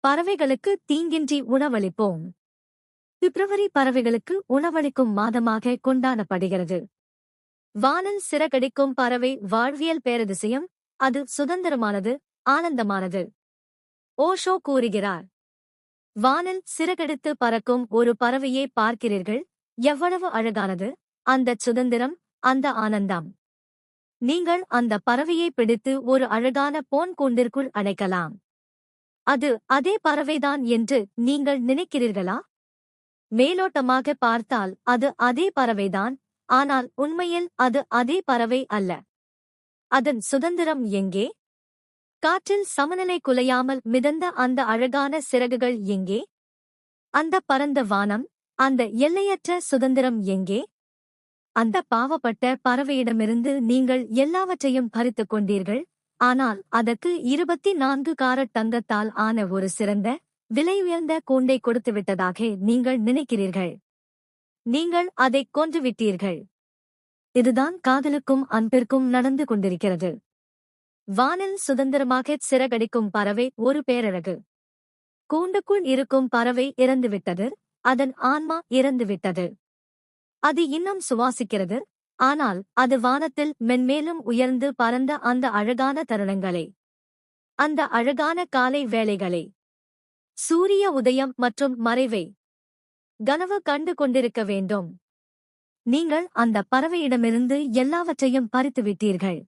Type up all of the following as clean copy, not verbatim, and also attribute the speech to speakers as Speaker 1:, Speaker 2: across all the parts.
Speaker 1: பறவைகளுக்கு தீங்கின்றி உணவளிப்போம். பிப்ரவரி பறவைகளுக்கு உணவளிக்கும் மாதமாக கொண்டாடப்படுகிறது. வானில் சிறகடிக்கும் பறவை வாழ்வியல் பேரதிசயம். அது சுதந்திரமானது, ஆனந்தமானது. ஓஷோ கூறுகிறார். வானில் சிறகடித்து பறக்கும் ஒரு பறவையை பார்க்கிறீர்கள். எவ்வளவு அழகானது அந்தச் சுதந்திரம், அந்த ஆனந்தம். நீங்கள் அந்த பறவையை பிடித்து ஒரு அழகான பொன் கூண்டிற்குள் அடைக்கலாம். அது அதே பறவைதான் என்று நீங்கள் நினைக்கிறீர்களா? மேலோட்டமாக பார்த்தால் அது அதே பறவைதான், ஆனால் உண்மையில் அது அதே பறவை அல்ல. அதன் சுதந்திரம் எங்கே? காற்றில் சமநிலை குலையாமல் மிதந்த அந்த அழகான சிறகுகள் எங்கே? அந்த பரந்த வானம், அந்த எல்லையற்ற சுதந்திரம் எங்கே? அந்த பாவப்பட்ட பறவையிடமிருந்து நீங்கள் எல்லாவற்றையும் பறித்துக் கொண்டீர்கள். ஆனால் அதற்கு 24 காரட் தங்கத்தால் ஆன ஒரு சிறந்த, விலையுயர்ந்த கூண்டை கொடுத்துவிட்டதாக நீங்கள் நினைக்கிறீர்கள். நீங்கள் அதைக் கொன்றுவிட்டீர்கள். இதுதான் காதலுக்கும் அன்பிற்கும் நடந்து கொண்டிருக்கிறது. வானில் சுதந்திரமாகச் சிறகடிக்கும் பறவை ஒரு பேரழகு. கூண்டுக்குள் இருக்கும் பறவை இறந்துவிட்டது. அதன் ஆன்மா இறந்துவிட்டது. அது இன்னும் சுவாசிக்கிறது. ஆனால் அது வானத்தில் மென்மேலும் உயர்ந்து பறந்த அந்த அழகான தருணங்களை, அந்த அழகான காலை வேளைகளை, சூரிய உதயம் மற்றும் மறைவை கனவு கண்டு கொண்டிருக்க வேண்டும். நீங்கள் அந்த பறவையிடமிருந்து எல்லாவற்றையும் பறித்துவிட்டீர்கள்.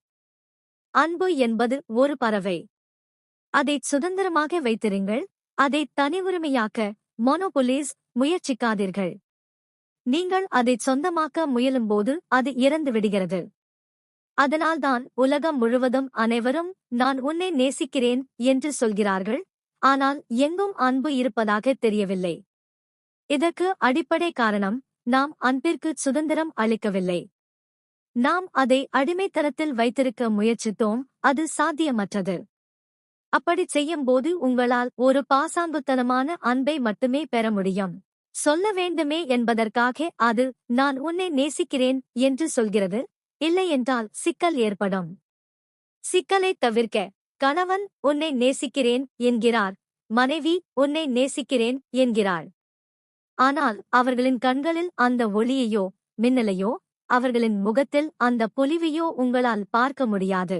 Speaker 1: அன்பு என்பது ஒரு பறவை. அதைச் சுதந்திரமாக வைத்திருங்கள். அதைத் தனி உரிமையாக்க மோனோபொலிஸ் முயற்சிக்காதீர்கள். நீங்கள் அதைச் சொந்தமாக்க முயலும்போது அது இறந்து விடுகிறது. அதனால்தான் உலகம் முழுவதும் அனைவரும் நான் உன்னை நேசிக்கிறேன் என்று சொல்கிறார்கள். ஆனால் எங்கும் அன்பு இருப்பதாக தெரியவில்லை. இதற்கு அடிப்படை காரணம், நாம் அன்பிற்கு சுதந்திரம் அளிக்கவில்லை. நாம் அதை அடிமைத்தனத்தில் வைத்திருக்க முயற்சித்தோம். அது சாத்தியமற்றது. அப்படிச் செய்யும்போது உங்களால் ஒரு பாசாங்குத்தனமான அன்பை மட்டுமே பெற முடியும். சொல்ல வேண்டுமே என்பதற்காக அது நான் உன்னை நேசிக்கிறேன் என்று சொல்கிறது. இல்லையென்றால் சிக்கல் ஏற்படும். சிக்கலைத் தவிர்க்க கணவன் உன்னை நேசிக்கிறேன் என்கிறார், மனைவி உன்னை நேசிக்கிறேன் என்கிறாள். ஆனால் அவர்களின் கண்களில் அந்த ஒளியையோ மின்னலையோ, அவர்களின் முகத்தில் அந்த பொலிவையோ உங்களால் பார்க்க முடியாது.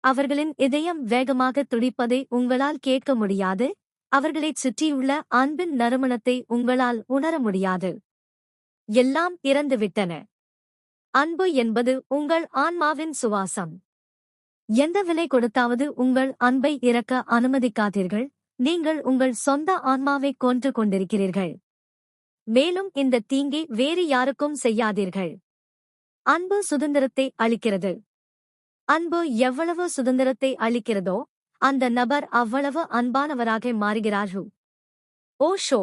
Speaker 1: அவர்களின் இதயம் வேகமாக துடிப்பதை உங்களால் கேட்க முடியாது. அவர்களைச் சுற்றியுள்ள அன்பின் நறுமணத்தை உங்களால் உணர முடியாது. எல்லாம் இறந்துவிட்டன. அன்பு என்பது உங்கள் ஆன்மாவின் சுவாசம். எந்த விலை கொடுத்தாவது உங்கள் அன்பை இறக்க அனுமதிக்காதீர்கள். நீங்கள் உங்கள் சொந்த ஆன்மாவைக் கொன்று கொண்டிருக்கிறீர்கள். மேலும் இந்த தீங்கை வேறு யாருக்கும் செய்யாதீர்கள். அன்பு சுதந்திரத்தை அளிக்கிறது. அன்பு எவ்வளவு சுதந்திரத்தை அளிக்கிறதோ அந்த நபர் அவ்வளவு அன்பானவராக மாறுகிறார். ஓஷோ.